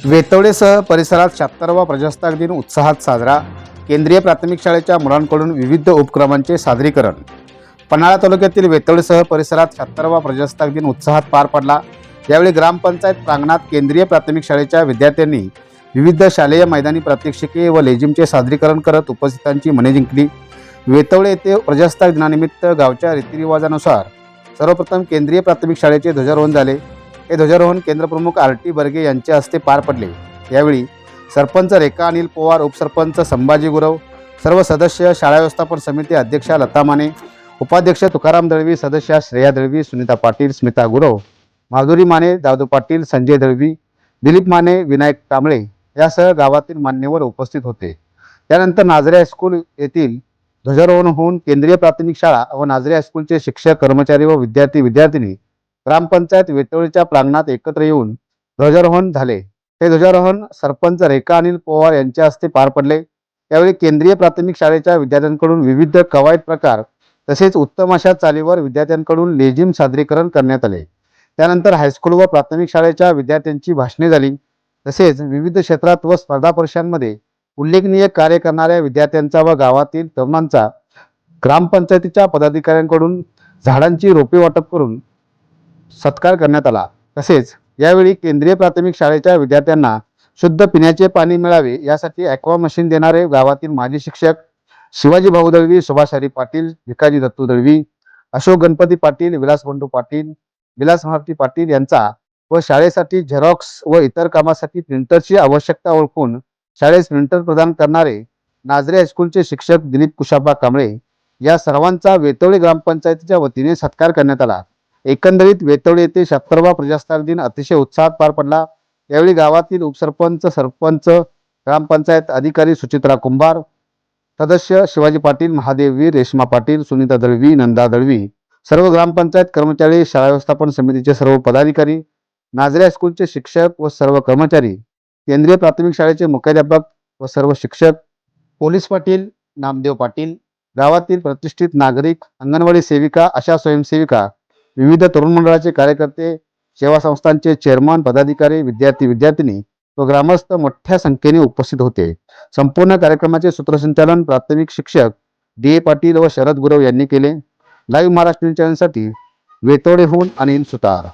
वेतवडेसह परिसरात 76वा प्रजासत्ताक दिन उत्साहात साजरा. केंद्रीय प्राथमिक शाळेच्या मुलांकडून विविध उपक्रमांचे सादरीकरण. पन्हाळा तालुक्यातील वेतवडेसह परिसरात 76वा प्रजासत्ताक दिन उत्साहात पार पडला. यावेळी ग्रामपंचायत प्रांगणात केंद्रीय प्राथमिक शाळेच्या विद्यार्थ्यांनी विविध शालेय मैदानी प्रात्यक्षिके व लेझिमचे सादरीकरण करत उपस्थितांची मने जिंकली. वेतवडे येथे प्रजासत्ताक दिनानिमित्त गावच्या रीतिरिवाजानुसार सर्वप्रथम केंद्रीय प्राथमिक शाळेचे ध्वजारोहण झाले. हे ध्वजारोहण केंद्रप्रमुख आर.टी. बर्गे यांच्या हस्ते पार पडले. यावेळी सरपंच रेखा अनिल पवार, उपसरपंच संभाजी गुरव, सर्व सदस्य, शाळा व्यवस्थापन समिती अध्यक्षा लता माने, उपाध्यक्ष तुकाराम दळवी, सदस्या श्रेया दळवी, सुनीता पाटील, स्मिता गुरव, माधुरी माने, दादू पाटील, संजय दळवी, दिलीप माने, विनायक कांबळे यासह गावातील मान्यवर उपस्थित होते. त्यानंतर नाझरे हायस्कूल येथील ध्वजारोहण होऊन केंद्रीय प्राथमिक शाळा व नाझरे हायस्कूलचे शिक्षक, कर्मचारी व विद्यार्थी ग्रामपंचायत वेतवडेच्या प्रांगणात एकत्र येऊन ध्वजारोहण झाले. हे ध्वजारोहण सरपंच रेखा अनिल पवार यांच्या हस्ते पार पडले. यावेळी केंद्रीय प्राथमिक शाळेच्या विद्यार्थ्यांकडून विविध कवायत प्रकार तसेच उत्तम अशा चालीवर विद्यार्थ्यांकडून लेझिम सादरीकरण करण्यात आले. त्यानंतर हायस्कूल व प्राथमिक शाळेच्या विद्यार्थ्यांची भाषणे झाली. तसेच विविध क्षेत्रात व स्पर्धा परीक्षांमध्ये उल्लेखनीय कार्य करणाऱ्या विद्यार्थ्यांचा व गावातील तरुणांचा ग्रामपंचायतीच्या पदाधिकाऱ्यांकडून झाडांची रोपे वाटप करून सत्कार करण्यात आला. तसेच यावेळी केंद्रीय प्राथमिक शाळेच्या विद्यार्थ्यांना शुद्ध पिण्याचे पाणी मिळावे यासाठी ॲक्वा मशीन देणारे गावातील माजी शिक्षक शिवाजी भाऊ दळवी, सुभाष हरी पाटील, भिकाजी दत्तू दळवी, अशोक गणपती पाटील, विलास बंडू पाटील, विलास महारती पाटील यांचा व शाळेसाठी झेरॉक्स व इतर कामासाठी प्रिंटरची आवश्यकता ओळखून शाळेस प्रिंटर प्रदान करणारे नाझरे हायस्कूलचे शिक्षक दिलीप कुशाबा कांबळे या सर्वांचा वेतवडे ग्रामपंचायतीच्या वतीने सत्कार करण्यात आला. एकंदरीत वेतवडे येथे 76वा प्रजासत्ताक दिन अतिशय उत्साहात पार पडला. यावेळी गावातील उपसरपंच, सरपंच, ग्रामपंचायत अधिकारी सुचित्रा कुंभार, सदस्य शिवाजी पाटील, महादेव वीर, रेश्मा पाटील, सुनीता दळवी, नंदा दळवी, सर्व ग्रामपंचायत कर्मचारी, शाळा व्यवस्थापन समितीचे सर्व पदाधिकारी, नाझरे हायस्कूलचे शिक्षक व सर्व कर्मचारी, केंद्रीय प्राथमिक शाळेचे मुख्याध्यापक व सर्व शिक्षक, पोलीस पाटील, नामदेव पाटील, गावातील प्रतिष्ठित नागरिक, अंगणवाडी सेविका, आशा स्वयंसेविका, विविध तरुण मंडळाचे कार्यकर्ते, सेवा संस्थांचे चेअरमन, पदाधिकारी, विद्यार्थी व ग्रामस्थ मोठ्या संख्येने उपस्थित होते. संपूर्ण कार्यक्रमाचे सूत्रसंचालन प्राथमिक शिक्षक डी.ए. पाटील व शरद गुरव यांनी केले. लाईव्ह महाराष्ट्र न्यूज चॅनलसाठी वेतवडेहून अनिल सुतार.